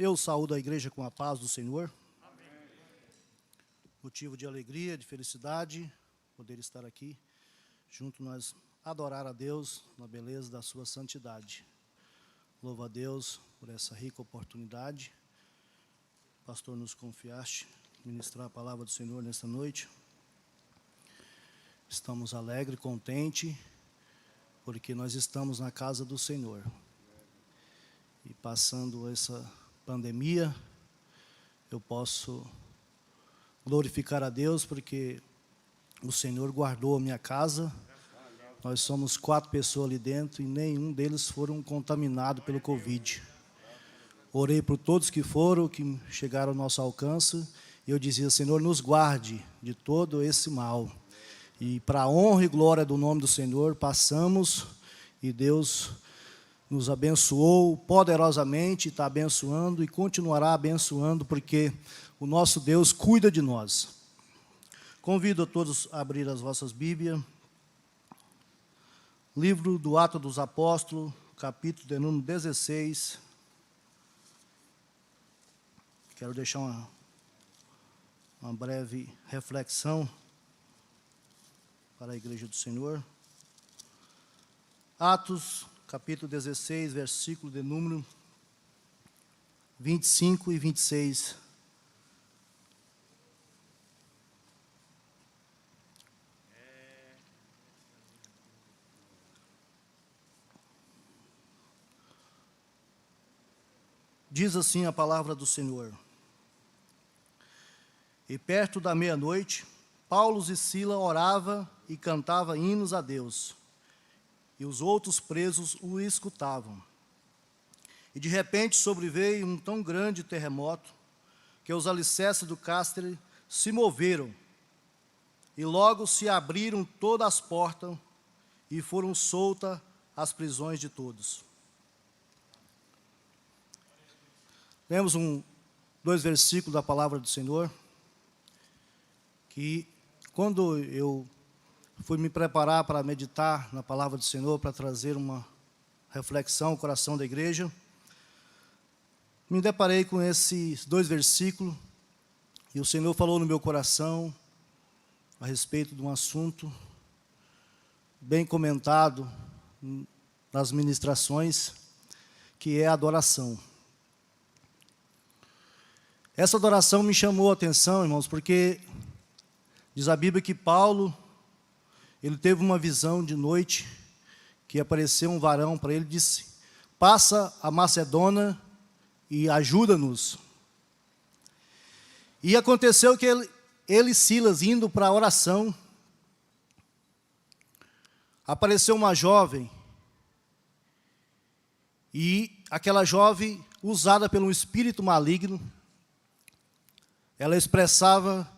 Eu saúdo a igreja com a paz do Senhor. Amém. Motivo de alegria, de felicidade, poder estar aqui, junto nós adorar a Deus na beleza da sua santidade. Louvo a Deus por essa rica oportunidade. Pastor, nos confiaste ministrar a palavra do Senhor nesta noite. Estamos alegres, contentes, porque nós estamos na casa do Senhor. E passando essa pandemia, eu posso glorificar a Deus, porque o Senhor guardou a minha casa. Nós somos 4 pessoas ali dentro e nenhum deles foram contaminados pelo Covid. Orei por todos que foram, que chegaram ao nosso alcance, e eu dizia: Senhor, nos guarde de todo esse mal. E para a honra e glória do nome do Senhor, passamos, e Deus nos abençoou poderosamente, está abençoando e continuará abençoando, porque o nosso Deus cuida de nós. Convido a todos a abrir as vossas Bíblias. Livro do Atos dos Apóstolos, capítulo de número 16. Quero deixar uma breve reflexão para a igreja do Senhor. Atos, capítulo 16, versículo de número 25 e 26. Diz assim a palavra do Senhor: E perto da meia-noite, Paulo e Sila orava e cantava hinos a Deus, e os outros presos o escutavam. E de repente sobreveio um tão grande terremoto, que os alicerces do cárcere se moveram, e logo se abriram todas as portas, e foram soltas as prisões de todos. Temos 2 versículos da palavra do Senhor, que quando eu fui me preparar para meditar na palavra do Senhor, para trazer uma reflexão ao coração da igreja, me deparei com esses 2 versículos, e o Senhor falou no meu coração a respeito de um assunto bem comentado nas ministrações, que é a adoração. Essa adoração me chamou a atenção, irmãos, porque diz a Bíblia que Paulo, ele teve uma visão de noite, que apareceu um varão para ele e disse: passa a Macedônia e ajuda-nos. E aconteceu que ele e Silas, indo para a oração, apareceu uma jovem, e aquela jovem, usada pelo espírito maligno, ela expressava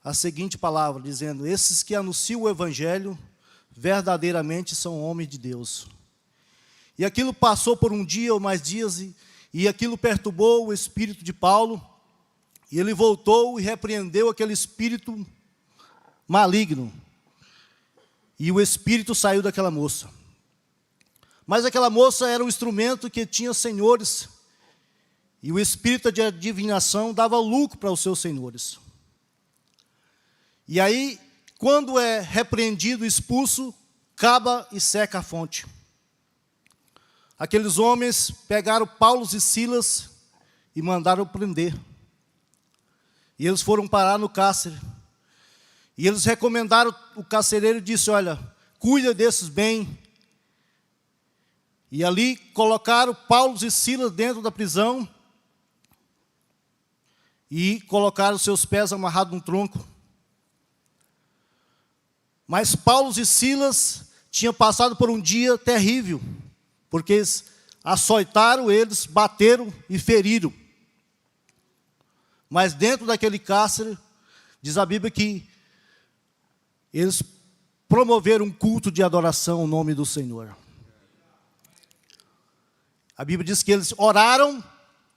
a seguinte palavra, dizendo: esses que anunciam o Evangelho, verdadeiramente são homens de Deus. E aquilo passou por um dia ou mais dias, e aquilo perturbou o espírito de Paulo, e ele voltou e repreendeu aquele espírito maligno, e o espírito saiu daquela moça. Mas aquela moça era um instrumento que tinha senhores, e o espírito de adivinação dava lucro para os seus senhores. E aí, quando é repreendido, expulso, acaba e seca a fonte. Aqueles homens pegaram Paulo e Silas e mandaram prender. E eles foram parar no cárcere. E eles recomendaram, o carcereiro disse: olha, cuida desses bens. E ali colocaram Paulo e Silas dentro da prisão, e colocaram seus pés amarrados num tronco. Mas Paulo e Silas tinham passado por um dia terrível, porque eles açoitaram eles, bateram e feriram. Mas dentro daquele cárcere, diz a Bíblia que eles promoveram um culto de adoração ao nome do Senhor. A Bíblia diz que eles oraram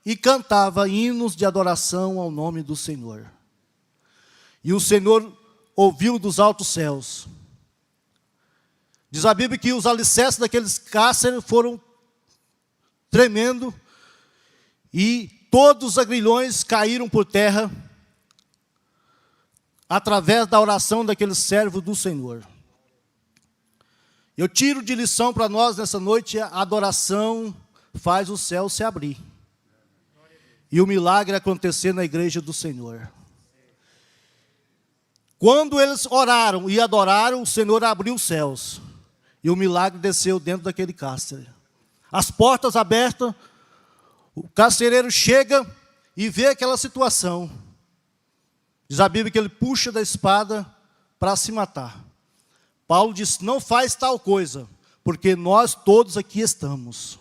e cantavam hinos de adoração ao nome do Senhor. E o Senhor ouviu dos altos céus. Diz a Bíblia que os alicerces daqueles cárceres foram tremendo, e todos os agrilhões caíram por terra através da oração daquele servo do Senhor. Eu tiro de lição para nós nessa noite: a adoração faz o céu se abrir e o milagre acontecer na igreja do Senhor. Quando eles oraram e adoraram, o Senhor abriu os céus e o milagre desceu dentro daquele cárcere. As portas abertas, o carcereiro chega e vê aquela situação. Diz a Bíblia que ele puxa da espada para se matar. Paulo diz: não faz tal coisa, porque nós todos aqui estamos.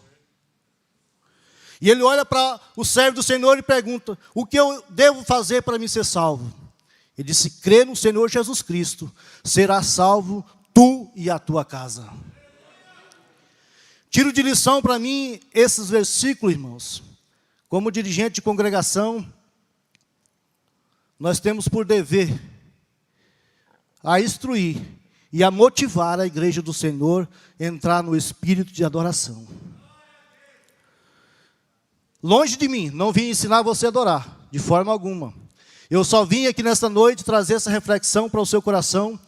E ele olha para o servo do Senhor e pergunta: o que eu devo fazer para me ser salvo? Ele disse: crê no Senhor Jesus Cristo, será salvo tu e a tua casa. Tiro de lição para mim esses versículos, irmãos. Como dirigente de congregação, nós temos por dever a instruir e a motivar a igreja do Senhor a entrar no espírito de adoração. Longe de mim, não vim ensinar você a adorar, de forma alguma. Eu só vim aqui nesta noite trazer essa reflexão para o seu coração,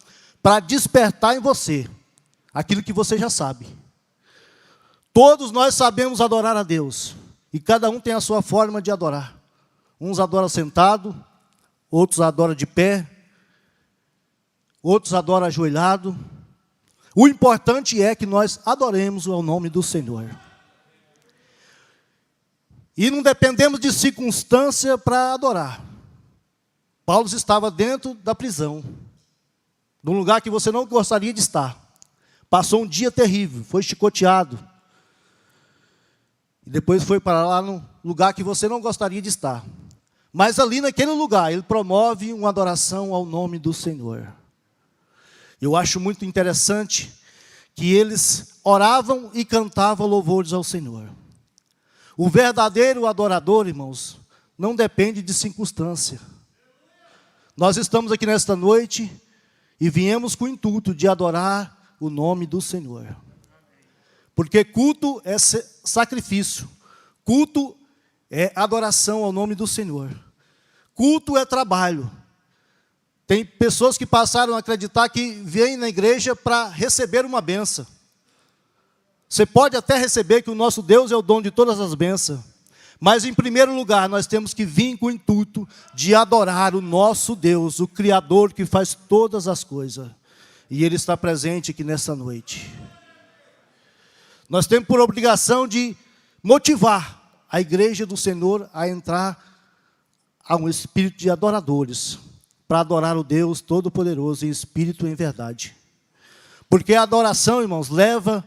para despertar em você aquilo que você já sabe. Todos nós sabemos adorar a Deus, e cada um tem a sua forma de adorar. Uns adoram sentado, outros adoram de pé, outros adoram ajoelhado. O importante é que nós adoremos o nome do Senhor. E não dependemos de circunstância para adorar. Paulo estava dentro da prisão, num lugar que você não gostaria de estar. Passou um dia terrível, foi chicoteado. E depois foi para lá no lugar que você não gostaria de estar. Mas ali naquele lugar, ele promove uma adoração ao nome do Senhor. Eu acho muito interessante que eles oravam e cantavam louvores ao Senhor. O verdadeiro adorador, irmãos, não depende de circunstância. Nós estamos aqui nesta noite e viemos com o intuito de adorar o nome do Senhor. Porque culto é sacrifício, culto é adoração ao nome do Senhor. Culto é trabalho. Tem pessoas que passaram a acreditar que vêm na igreja para receber uma bênção. Você pode até receber que o nosso Deus é o dono de todas as bênçãos. Mas em primeiro lugar, nós temos que vir com o intuito de adorar o nosso Deus, o Criador que faz todas as coisas. E Ele está presente aqui nessa noite. Nós temos por obrigação de motivar a igreja do Senhor a entrar a um espírito de adoradores, para adorar o Deus Todo-Poderoso em espírito e em verdade. Porque a adoração, irmãos, leva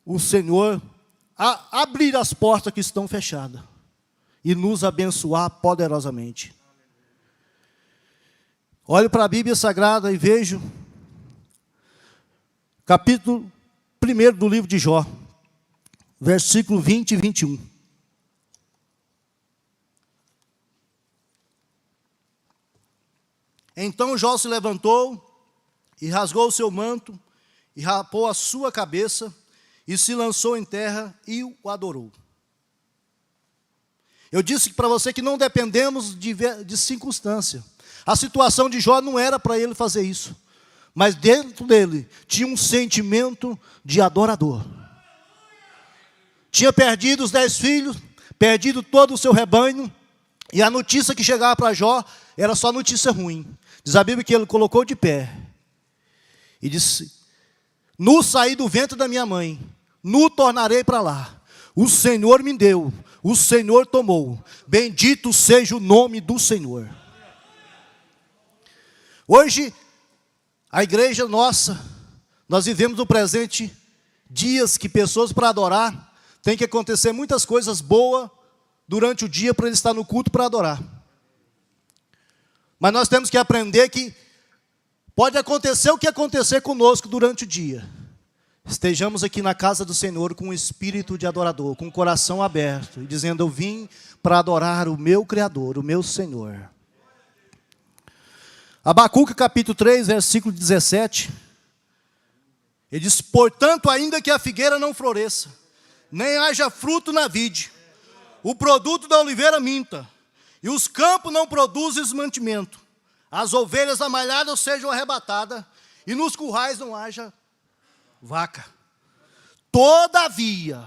o Senhor a abrir as portas que estão fechadas e nos abençoar poderosamente. Olho para a Bíblia Sagrada e vejo capítulo 1 do livro de Jó, versículo 20 e 21. Então Jó se levantou e rasgou o seu manto e rapou a sua cabeça e se lançou em terra e o adorou. Eu disse para você que não dependemos de circunstância. A situação de Jó não era para ele fazer isso. Mas dentro dele tinha um sentimento de adorador. Tinha perdido os 10 filhos, perdido todo o seu rebanho. E a notícia que chegava para Jó era só notícia ruim. Diz a Bíblia que ele colocou de pé. E disse: nu saí do ventre da minha mãe, nu tornarei para lá. O Senhor me deu, o Senhor tomou. Bendito seja o nome do Senhor. Hoje, a igreja nossa, nós vivemos no presente dias que pessoas para adorar, tem que acontecer muitas coisas boas durante o dia para ele estar no culto para adorar. Mas nós temos que aprender que pode acontecer o que acontecer conosco durante o dia. Estejamos aqui na casa do Senhor com um espírito de adorador, com o coração aberto, e dizendo: eu vim para adorar o meu Criador, o meu Senhor. Abacuque capítulo 3, versículo 17. Ele diz: portanto, ainda que a figueira não floresça, nem haja fruto na vide, o produto da oliveira minta, e os campos não produzem mantimento. As ovelhas amalhadas sejam arrebatadas, e nos currais não haja vaca. Todavia,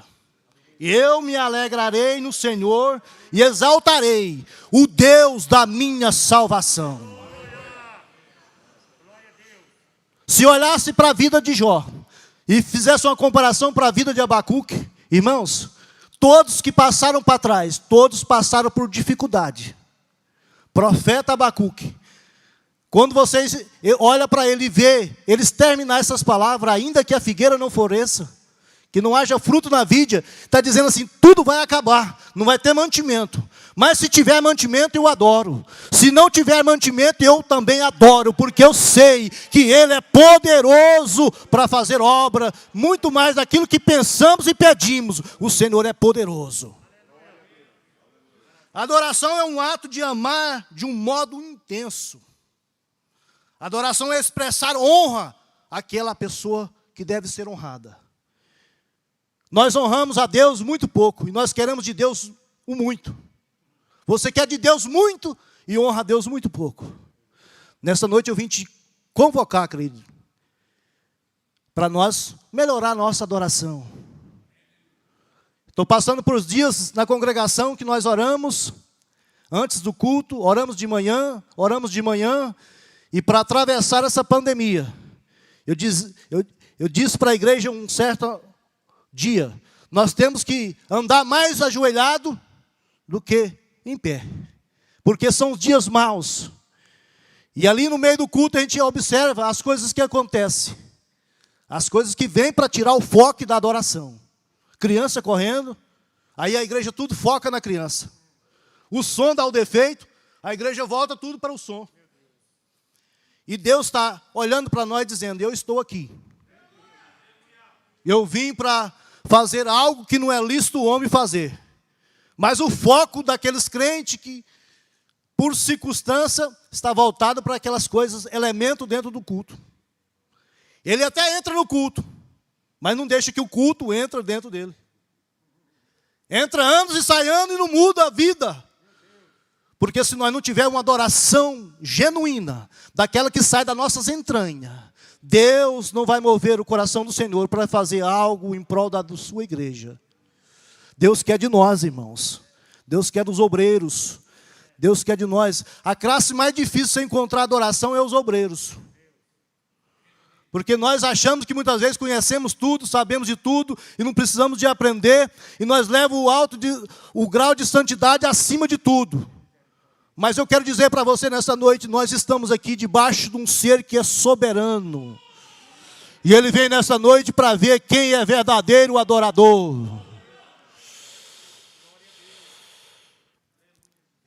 eu me alegrarei no Senhor e exaltarei o Deus da minha salvação. Se olhasse para a vida de Jó e fizesse uma comparação para a vida de Abacuque, irmãos, todos que passaram para trás, todos passaram por dificuldade. Profeta Abacuque, quando vocês olham para ele e vê eles terminar essas palavras, ainda que a figueira não floresça, que não haja fruto na vide, está dizendo assim, tudo vai acabar, não vai ter mantimento. Mas se tiver mantimento, eu adoro. Se não tiver mantimento, eu também adoro, porque eu sei que Ele é poderoso para fazer obra, muito mais daquilo que pensamos e pedimos. O Senhor é poderoso. Adoração é um ato de amar de um modo intenso. Adoração é expressar honra àquela pessoa que deve ser honrada. Nós honramos a Deus muito pouco, e nós queremos de Deus o muito. Você quer de Deus muito e honra a Deus muito pouco. Nessa noite eu vim te convocar, querido, para nós melhorar a nossa adoração. Estou passando por dias na congregação que nós oramos antes do culto, oramos de manhã, e para atravessar essa pandemia, eu disse para a igreja um certo dia, nós temos que andar mais ajoelhado do que em pé, porque são os dias maus, e ali no meio do culto a gente observa as coisas que acontecem, as coisas que vêm para tirar o foco da adoração. Criança correndo, aí a igreja tudo foca na criança, o som dá o defeito, a igreja volta tudo para o som, e Deus está olhando para nós dizendo, eu estou aqui, eu vim para fazer algo que não é lícito o homem fazer. Mas o foco daqueles crentes que, por circunstância, está voltado para aquelas coisas, elemento dentro do culto. Ele até entra no culto, mas não deixa que o culto entre dentro dele. Entra anos e sai anos e não muda a vida. Porque se nós não tivermos uma adoração genuína, daquela que sai das nossas entranhas, Deus não vai mover o coração do Senhor para fazer algo em prol da sua igreja. Deus quer de nós, irmãos. Deus quer dos obreiros. Deus quer de nós. A classe mais difícil de encontrar adoração é os obreiros. Porque nós achamos que muitas vezes conhecemos tudo, sabemos de tudo, e não precisamos de aprender, e nós levamos o grau de santidade acima de tudo. Mas eu quero dizer para você nessa noite, nós estamos aqui debaixo de um ser que é soberano. E ele vem nessa noite para ver quem é verdadeiro adorador.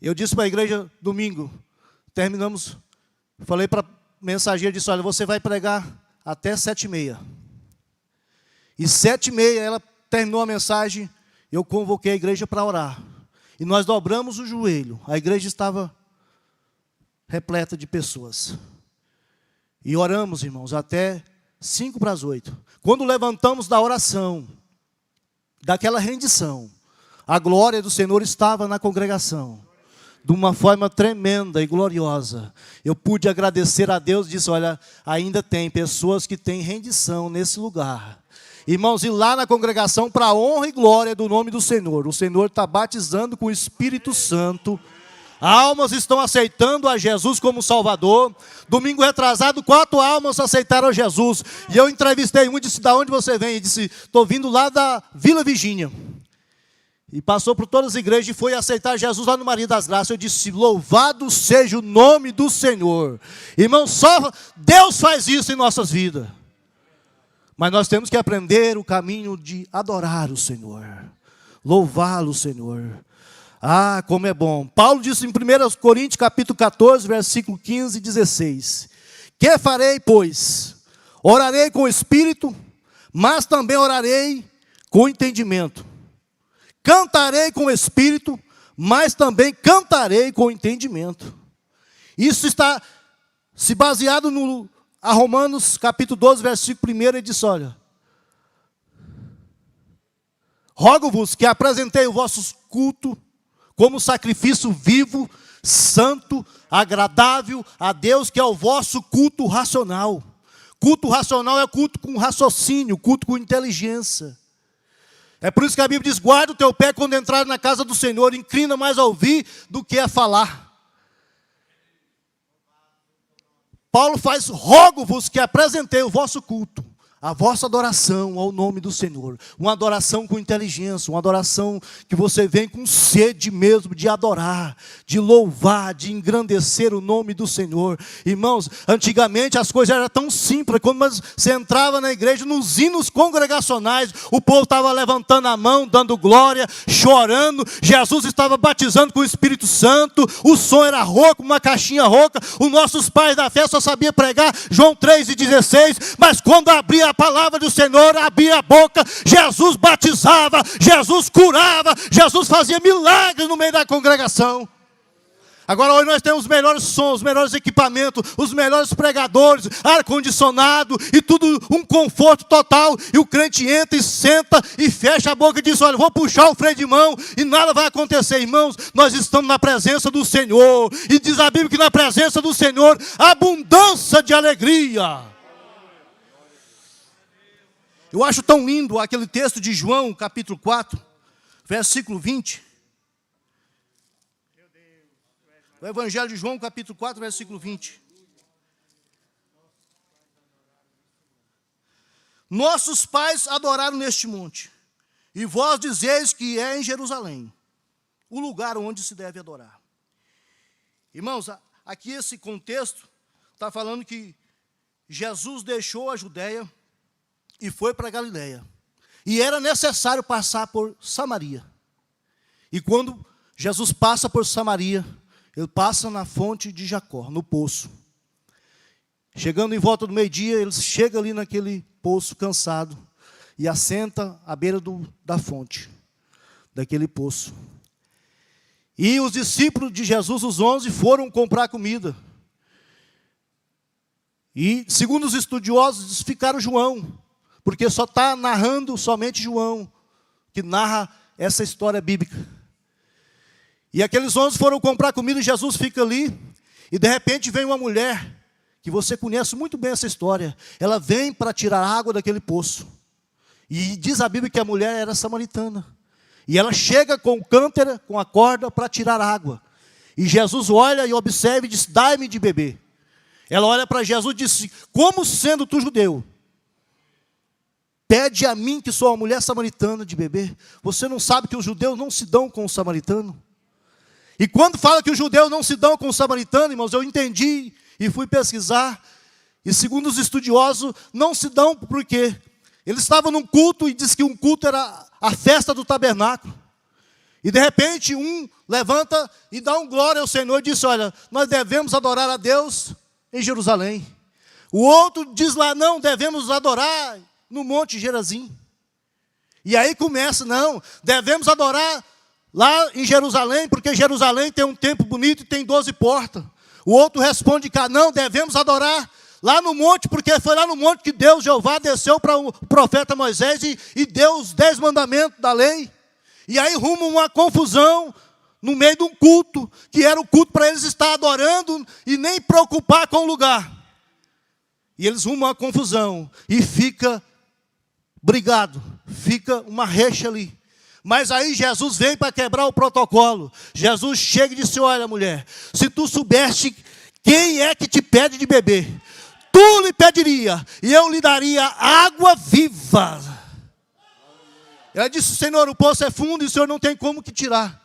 Eu disse para a igreja domingo, terminamos, falei para a mensageira, disse, olha, você vai pregar até 7h30. E 7h30 ela terminou a mensagem, eu convoquei a igreja para orar. E nós dobramos o joelho. A igreja estava repleta de pessoas. E oramos, irmãos, até 7:55. Quando levantamos da oração, daquela rendição, a glória do Senhor estava na congregação. De uma forma tremenda e gloriosa. Eu pude agradecer a Deus e disse, olha, ainda tem pessoas que têm rendição nesse lugar. Irmãos, e lá na congregação, para a honra e glória do nome do Senhor. O Senhor está batizando com o Espírito Santo. Almas estão aceitando a Jesus como Salvador. Domingo retrasado, 4 almas aceitaram a Jesus. E eu entrevistei um e disse, de onde você vem? E disse, estou vindo lá da Vila Virgínia. E passou por todas as igrejas e foi aceitar Jesus lá no Maria das Graças. Eu disse, louvado seja o nome do Senhor. Irmãos, só Deus faz isso em nossas vidas. Mas nós temos que aprender o caminho de adorar o Senhor. Louvá-lo, Senhor. Ah, como é bom. Paulo disse em 1 Coríntios, capítulo 14, versículo 15 e 16. Que farei, pois? Orarei com o Espírito, mas também orarei com o entendimento. Cantarei com o Espírito, mas também cantarei com o entendimento. Isso está se baseado no Romanos capítulo 12, versículo 1, ele diz, olha, rogo-vos que apresentei o vosso culto como sacrifício vivo, santo, agradável a Deus, que é o vosso culto racional. Culto racional é culto com raciocínio, culto com inteligência. É por isso que a Bíblia diz, guarda o teu pé quando entrar na casa do Senhor, inclina mais a ouvir do que a falar. Paulo faz, rogo-vos que apresentei o vosso culto, a vossa adoração ao nome do Senhor. Uma adoração com inteligência, uma adoração que você vem com sede mesmo de adorar, de louvar, de engrandecer o nome do Senhor. Irmãos, antigamente as coisas eram tão simples, quando você entrava na igreja, nos hinos congregacionais, o povo estava levantando a mão, dando glória, chorando, Jesus estava batizando com o Espírito Santo, o som era rouco, uma caixinha rouca, os nossos pais da fé só sabiam pregar João 3:16, mas quando abria a palavra do Senhor, abria a boca, Jesus batizava, Jesus curava, Jesus fazia milagres no meio da congregação. Agora hoje nós temos os melhores sons, os melhores equipamentos, os melhores pregadores, ar-condicionado e tudo um conforto total. E o crente entra e senta e fecha a boca e diz, olha, vou puxar o freio de mão e nada vai acontecer. Irmãos, nós estamos na presença do Senhor. E diz a Bíblia que na presença do Senhor, abundância de alegria. Eu acho tão lindo aquele texto de João, capítulo 4, versículo 20. O Evangelho de João, capítulo 4, versículo 20. Nossos pais adoraram neste monte, e vós dizeis que é em Jerusalém, o lugar onde se deve adorar. Irmãos, aqui esse contexto está falando que Jesus deixou a Judéia e foi para Galiléia. E era necessário passar por Samaria. E quando Jesus passa por Samaria, ele passa na fonte de Jacó, no poço. Chegando em volta do meio-dia, ele chega ali naquele poço cansado e assenta à beira da fonte, daquele poço. E os discípulos de Jesus, os 11, foram comprar comida. E, segundo os estudiosos, ficaram João, porque só está narrando somente João, que narra essa história bíblica. E aqueles 11 foram comprar comida e Jesus fica ali. E de repente vem uma mulher, que você conhece muito bem essa história. Ela vem para tirar água daquele poço. E diz a Bíblia que a mulher era samaritana. E ela chega com o cântaro, com a corda, para tirar água. E Jesus olha e observa e diz, dai-me de beber. Ela olha para Jesus e diz, como sendo tu judeu, pede a mim, que sou uma mulher samaritana, de beber? Você não sabe que os judeus não se dão com o samaritano? E quando fala que os judeus não se dão com o samaritano, irmãos, eu entendi e fui pesquisar. E segundo os estudiosos, não se dão porque eles estavam num culto e diz que um culto era a festa do tabernáculo. E de repente um levanta e dá um glória ao Senhor e diz, olha, nós devemos adorar a Deus em Jerusalém. O outro diz lá, não, devemos adorar no Monte Gerazim. E aí começa, não, devemos adorar lá em Jerusalém, porque Jerusalém tem um templo bonito e tem 12 portas. O outro responde cá, não, devemos adorar lá no monte, porque foi lá no monte que Deus, Jeová, desceu para o profeta Moisés e deu os 10 mandamentos da lei. E aí rumo uma confusão no meio de um culto, que era o culto para eles estar adorando e nem preocupar com o lugar. E eles rumam uma confusão e fica brigado, fica uma recha ali. Mas aí Jesus vem para quebrar o protocolo. Jesus chega e disse, olha mulher, se tu soubesse quem é que te pede de beber, tu lhe pediria, e eu lhe daria água viva. Ela disse, Senhor, o poço é fundo e o Senhor não tem como que tirar.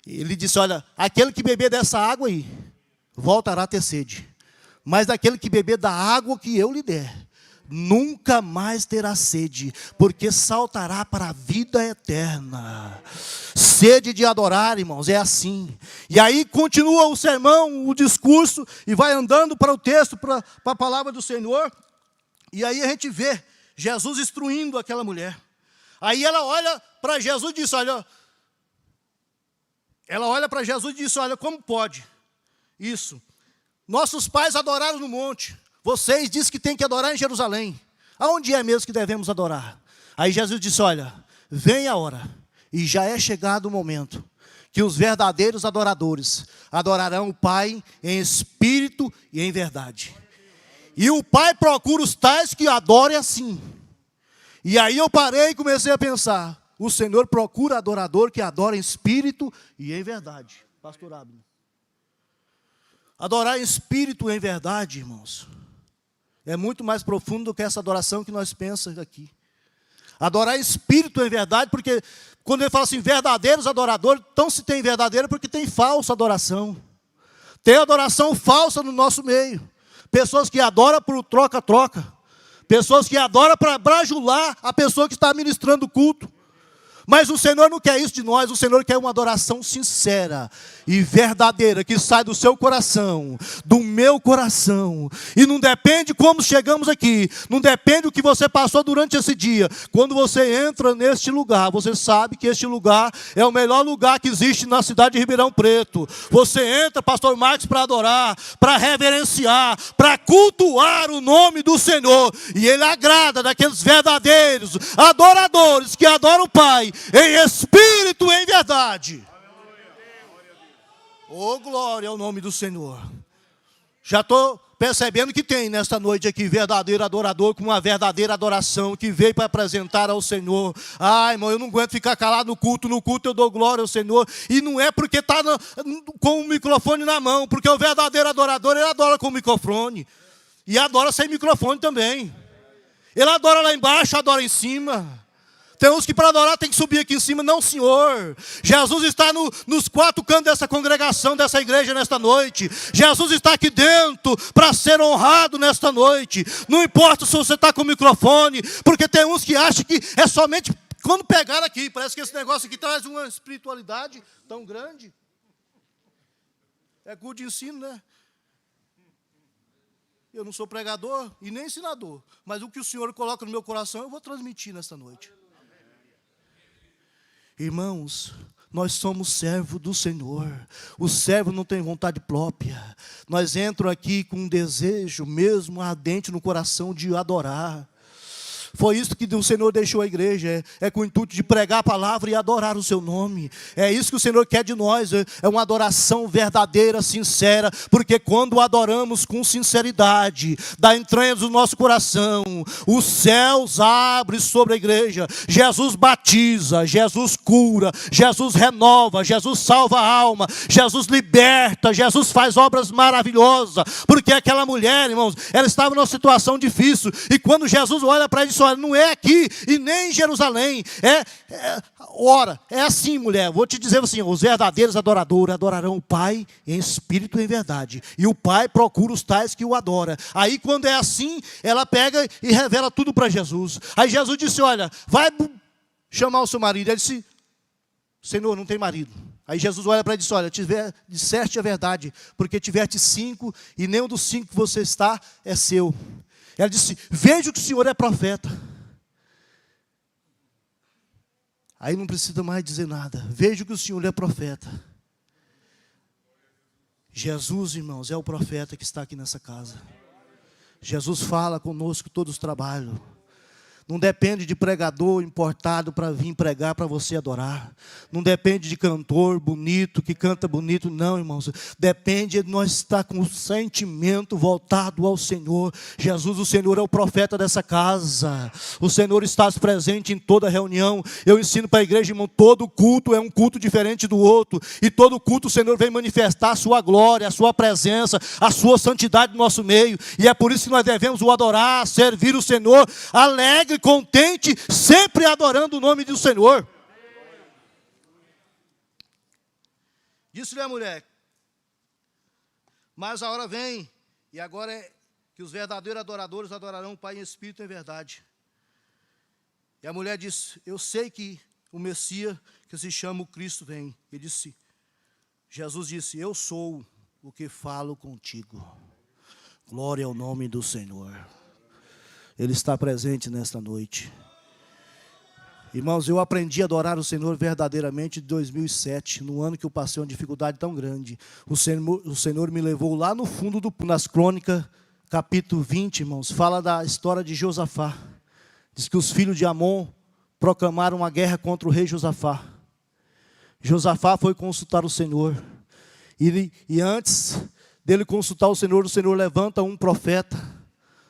Ele disse, olha, aquele que beber dessa água aí, voltará a ter sede. Mas daquele que beber da água que eu lhe der, nunca mais terá sede, porque saltará para a vida eterna. Sede de adorar, irmãos, é assim. E aí continua o sermão, o discurso, e vai andando para o texto, para a palavra do Senhor. E aí a gente vê Jesus instruindo aquela mulher. Aí ela olha para Jesus e diz, olha, como pode isso? Nossos pais adoraram no monte. Vocês dizem que tem que adorar em Jerusalém. Aonde é mesmo que devemos adorar? Aí Jesus disse, olha, vem a hora, e já é chegado o momento, que os verdadeiros adoradores adorarão o Pai em espírito e em verdade. E o Pai procura os tais que adorem assim. E aí eu parei e comecei a pensar, o Senhor procura adorador que adora em espírito e em verdade. Pastor Abner. Adorar em espírito e em verdade, irmãos, é muito mais profundo do que essa adoração que nós pensamos aqui. Adorar em espírito e em verdade, porque quando ele fala assim, verdadeiros adoradores, então se tem verdadeiro porque tem falsa adoração. Tem adoração falsa no nosso meio. Pessoas que adoram por troca-troca. Pessoas que adoram para bajular a pessoa que está ministrando o culto. Mas o Senhor não quer isso de nós, o Senhor quer uma adoração sincera e verdadeira, que sai do seu coração, do meu coração. E não depende como chegamos aqui, não depende o que você passou durante esse dia. Quando você entra neste lugar, você sabe que este lugar é o melhor lugar que existe na cidade de Ribeirão Preto. Você entra, pastor Marcos, para adorar, para reverenciar, para cultuar o nome do Senhor. E Ele agrada daqueles verdadeiros adoradores que adoram o Pai em espírito e em verdade. Oh, glória ao nome do Senhor. Já estou percebendo que tem nesta noite aqui verdadeiro adorador com uma verdadeira adoração que veio para apresentar ao Senhor. Ai, irmão, eu não aguento ficar calado no culto eu dou glória ao Senhor. E não é porque está com o microfone na mão, porque o verdadeiro adorador, ele adora com o microfone. E adora sem microfone também. Ele adora lá embaixo, adora em cima. Tem uns que para adorar tem que subir aqui em cima. Não, Senhor. Jesus está nos quatro cantos dessa congregação, dessa igreja nesta noite. Jesus está aqui dentro para ser honrado nesta noite. Não importa se você está com o microfone, porque tem uns que acham que é somente quando pegar aqui. Parece que esse negócio aqui traz uma espiritualidade tão grande. É culto de ensino, né? Eu não sou pregador e nem ensinador. Mas o que o Senhor coloca no meu coração, eu vou transmitir nesta noite. Irmãos, nós somos servo do Senhor. O servo não tem vontade própria. Nós entramos aqui com um desejo mesmo ardente no coração de adorar. Foi isso que o Senhor deixou a igreja, é com o intuito de pregar a palavra e adorar o seu nome. É isso que o Senhor quer de nós, é uma adoração verdadeira, sincera, porque quando adoramos com sinceridade, da entranha do nosso coração, os céus abrem sobre a igreja, Jesus batiza, Jesus cura, Jesus renova, Jesus salva a alma, Jesus liberta, Jesus faz obras maravilhosas, porque aquela mulher, irmãos, ela estava numa situação difícil, e quando Jesus olha para ela e diz, olha, não é aqui e nem em Jerusalém. Ora, é assim, mulher. Vou te dizer assim, os verdadeiros adoradores adorarão o Pai em espírito e em verdade. E o Pai procura os tais que o adoram. Aí quando é assim, ela pega e revela tudo para Jesus. Aí Jesus disse, olha, vai chamar o seu marido. Ele disse, Senhor, não tem marido. Aí Jesus olha para ele e diz, olha, disseste a verdade, porque tiveste 5 e nenhum dos 5 que você está é seu. Ela disse, vejo que o Senhor é profeta. Aí não precisa mais dizer nada. Vejo que o Senhor é profeta. Jesus, irmãos, é o profeta que está aqui nessa casa. Jesus fala conosco todos os trabalhos. Não depende de pregador importado para vir pregar para você adorar. Não depende de cantor bonito, que canta bonito. Não, irmãos. Depende de nós estar com o sentimento voltado ao Senhor. Jesus, o Senhor é o profeta dessa casa. O Senhor está presente em toda reunião. Eu ensino para a igreja, irmão, todo culto é um culto diferente do outro. E todo culto o Senhor vem manifestar a sua glória, a sua presença, a sua santidade no nosso meio. E é por isso que nós devemos o adorar, servir o Senhor, alegre, contente, sempre adorando o nome do Senhor. Disse-lhe a mulher, mas a hora vem, e agora é que os verdadeiros adoradores adorarão o Pai em espírito e em verdade. E a mulher disse, eu sei que o Messias, que se chama o Cristo, vem. Ele disse, Jesus disse, eu sou o que falo contigo. Glória ao nome do Senhor. Ele está presente nesta noite. Irmãos, eu aprendi a adorar o Senhor verdadeiramente em 2007, no ano que eu passei uma dificuldade tão grande. O Senhor me levou lá no fundo, nas Crônicas, capítulo 20, irmãos, fala da história de Josafá. Diz que os filhos de Amon proclamaram uma guerra contra o rei Josafá. Josafá foi consultar o Senhor. E antes dele consultar o Senhor levanta um profeta,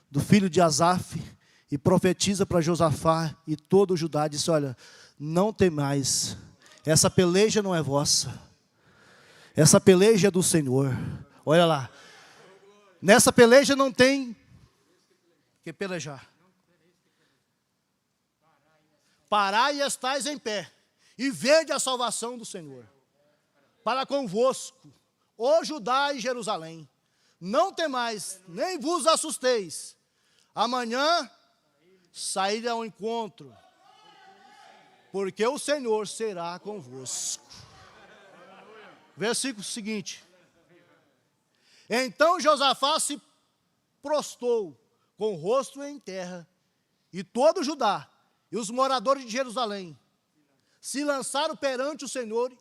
do filho de Asaf, e profetiza para Josafá e todo o Judá. Disse: olha, não temais, essa peleja não é vossa, essa peleja é do Senhor. Olha lá, nessa peleja não tem que pelejar. Parai e estais em pé, e vede a salvação do Senhor para convosco, ó Judá e Jerusalém. Não temais, nem vos assusteis. Amanhã sairei ao encontro, porque o Senhor será convosco. Versículo seguinte. Então Josafá se prostrou com o rosto em terra, e todo Judá e os moradores de Jerusalém se lançaram perante o Senhor,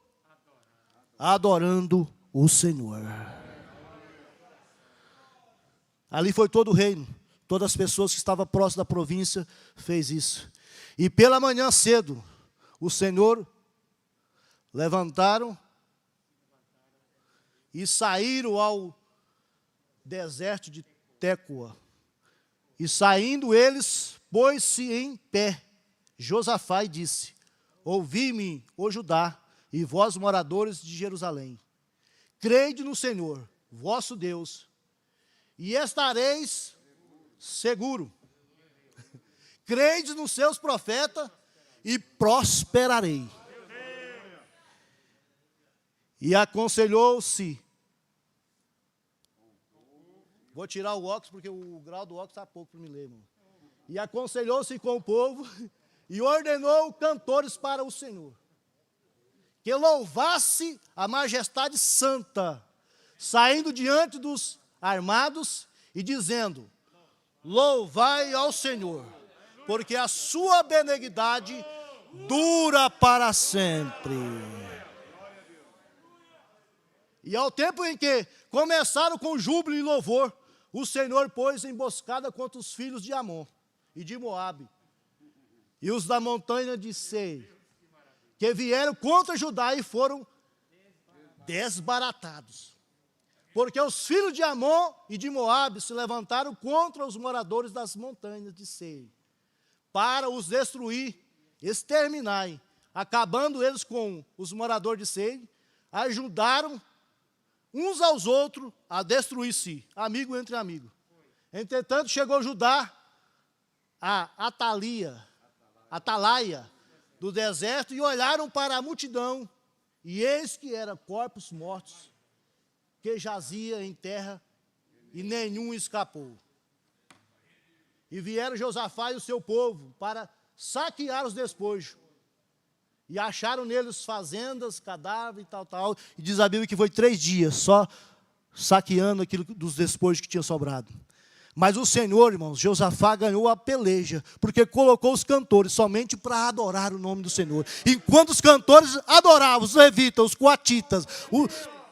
adorando o Senhor. Ali foi todo o reino, todas as pessoas que estavam próximas da província fez isso. E pela manhã cedo, o Senhor levantaram e saíram ao deserto de Tecoa. E saindo eles, pôs-se em pé Josafá e disse: ouvi-me, ó Judá, e vós moradores de Jerusalém, crede no Senhor, vosso Deus, e estareis seguro. Crede nos seus profetas e prosperarei. E aconselhou-se. Vou tirar o óculos porque o grau do óculos está pouco para me ler, irmão. E aconselhou-se com o povo e ordenou cantores para o Senhor, que louvasse a majestade santa, saindo diante dos armados e dizendo: louvai ao Senhor, porque a sua benignidade dura para sempre. E ao tempo em que começaram com júbilo e louvor, o Senhor pôs emboscada contra os filhos de Amon e de Moabe, e os da montanha de Seir, que vieram contra Judá e foram desbaratados. Porque os filhos de Amon e de Moabe se levantaram contra os moradores das montanhas de Seir, para os destruir, exterminar, acabando eles com os moradores de Seir, ajudaram uns aos outros a destruir-se, amigo entre amigo. Entretanto, chegou Judá a Atalaia do deserto, e olharam para a multidão, e eis que eram corpos mortos, que jazia em terra, e nenhum escapou. E vieram Josafá e o seu povo para saquear os despojos, e acharam neles fazendas, cadáver e tal, e diz a Bíblia que foi 3 dias só saqueando aquilo dos despojos que tinha sobrado. Mas o Senhor, irmãos, Josafá ganhou a peleja, porque colocou os cantores somente para adorar o nome do Senhor. Enquanto os cantores adoravam, os levitas, os coatitas,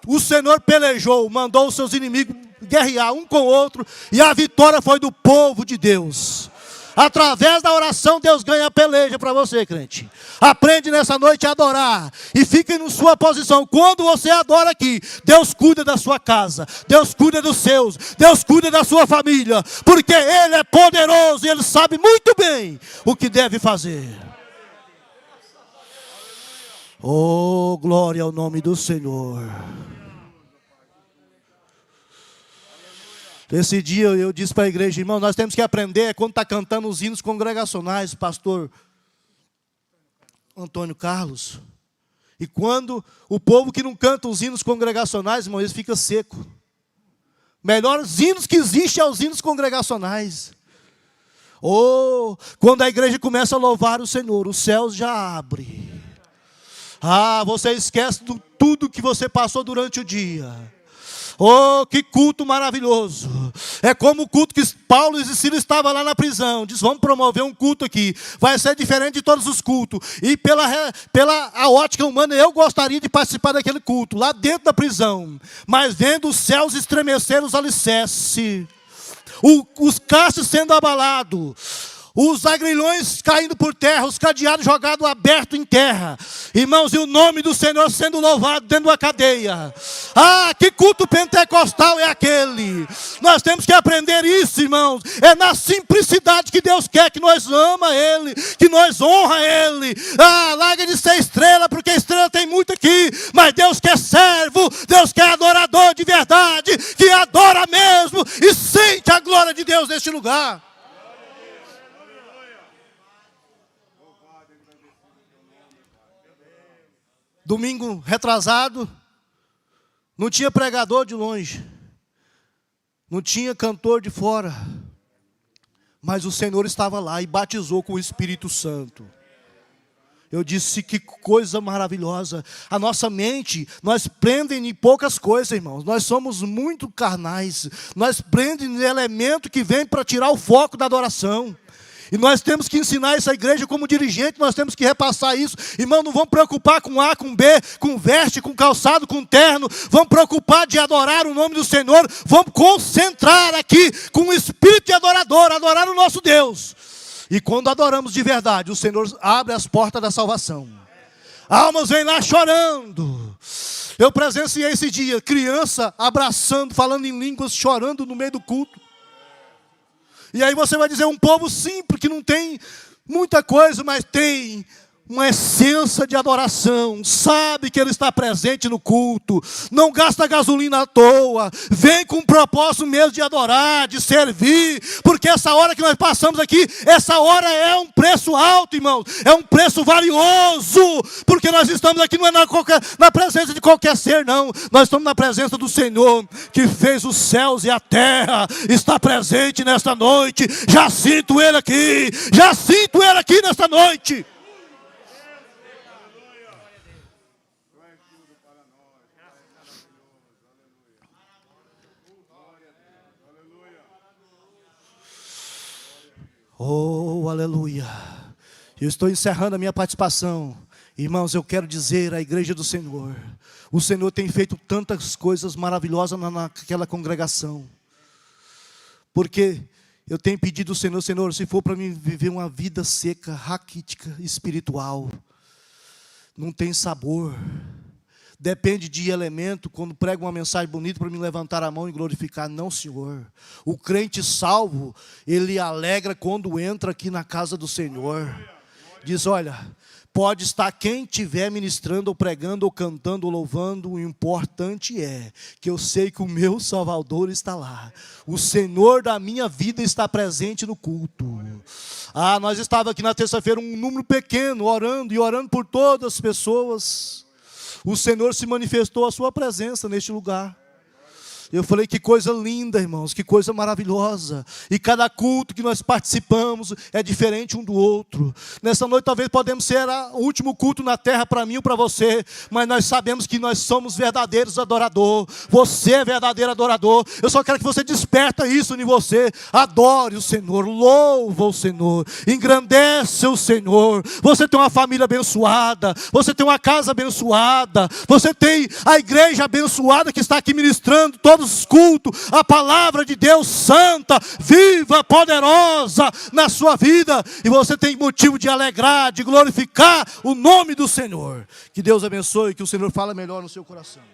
o Senhor pelejou, mandou os seus inimigos guerrear um com o outro, e a vitória foi do povo de Deus. Através da oração, Deus ganha a peleja para você, crente. Aprende nessa noite a adorar e fique em sua posição. Quando você adora aqui, Deus cuida da sua casa, Deus cuida dos seus, Deus cuida da sua família, porque Ele é poderoso e Ele sabe muito bem o que deve fazer. Oh, glória ao nome do Senhor. Esse dia eu disse para a igreja: irmão, nós temos que aprender quando está cantando os hinos congregacionais, pastor Antônio Carlos. E quando o povo que não canta os hinos congregacionais, irmão, eles ficam secos. Melhores hinos que existem são os hinos congregacionais. Oh, quando a igreja começa a louvar o Senhor, os céus já abrem. Ah, você esquece de tudo que você passou durante o dia. Oh, que culto maravilhoso. É como o culto que Paulo e Silas estavam lá na prisão. Diz: vamos promover um culto aqui. Vai ser diferente de todos os cultos. E pela a ótica humana, eu gostaria de participar daquele culto, lá dentro da prisão. Mas vendo os céus estremecer os alicerces, os castros sendo abalados, os agrilhões caindo por terra, os cadeados jogados aberto em terra. Irmãos, e o nome do Senhor sendo louvado dentro da cadeia. Ah, que culto pentecostal é aquele? Nós temos que aprender isso, irmãos. É na simplicidade que Deus quer que nós ama Ele, que nós honra Ele. Ah, larga de ser estrela, porque estrela tem muito aqui. Mas Deus quer servo, Deus quer adorador de verdade, que adora mesmo e sente a glória de Deus neste lugar. Domingo retrasado, não tinha pregador de longe, não tinha cantor de fora, mas o Senhor estava lá e batizou com o Espírito Santo. Eu disse, que coisa maravilhosa. A nossa mente, nós prendem em poucas coisas, irmãos. Nós somos muito carnais, nós prendem em elemento que vem para tirar o foco da adoração. E nós temos que ensinar essa igreja como dirigente, nós temos que repassar isso. Irmão, não vamos preocupar com A, com B, com veste, com calçado, com terno. Vamos preocupar de adorar o nome do Senhor. Vamos concentrar aqui com o espírito de adorador, adorar o nosso Deus. E quando adoramos de verdade, o Senhor abre as portas da salvação. Almas vêm lá chorando. Eu presenciei esse dia, criança abraçando, falando em línguas, chorando no meio do culto. E aí você vai dizer, um povo simples, que não tem muita coisa, mas tem uma essência de adoração, sabe que Ele está presente no culto, não gasta gasolina à toa, vem com um propósito mesmo de adorar, de servir, porque essa hora que nós passamos aqui, essa hora é um preço alto, irmãos, é um preço valioso, porque nós estamos aqui não é na presença de qualquer ser, não, nós estamos na presença do Senhor, que fez os céus e a terra, está presente nesta noite, já sinto Ele aqui nesta noite. Oh, aleluia. Eu estou encerrando a minha participação. Irmãos, eu quero dizer à igreja do Senhor, o Senhor tem feito tantas coisas maravilhosas naquela congregação. Porque eu tenho pedido ao Senhor, Senhor, se for para mim viver uma vida seca, raquítica, espiritual, não tem sabor. Depende de elemento, quando prego uma mensagem bonita para me levantar a mão e glorificar. Não, Senhor. O crente salvo, ele alegra quando entra aqui na casa do Senhor. Diz, olha, pode estar quem estiver ministrando, ou pregando, ou cantando, ou louvando, o importante é que eu sei que o meu Salvador está lá. O Senhor da minha vida está presente no culto. Ah, nós estávamos aqui na terça-feira, um número pequeno, orando, e orando por todas as pessoas. O Senhor se manifestou a sua presença neste lugar. Eu falei, que coisa linda, irmãos, que coisa maravilhosa. E cada culto que nós participamos é diferente um do outro. Nessa noite talvez podemos ser o último culto na terra para mim ou para você, mas nós sabemos que nós somos verdadeiros adoradores. Você é verdadeiro adorador. Eu só quero que você desperta isso em você. Adore o Senhor, louva o Senhor, engrandece o Senhor. Você tem uma família abençoada, você tem uma casa abençoada, você tem a igreja abençoada que está aqui ministrando todos os cultos, a palavra de Deus santa, viva, poderosa na sua vida, e você tem motivo de alegrar, de glorificar o nome do Senhor. Que Deus abençoe, que o Senhor fale melhor no seu coração.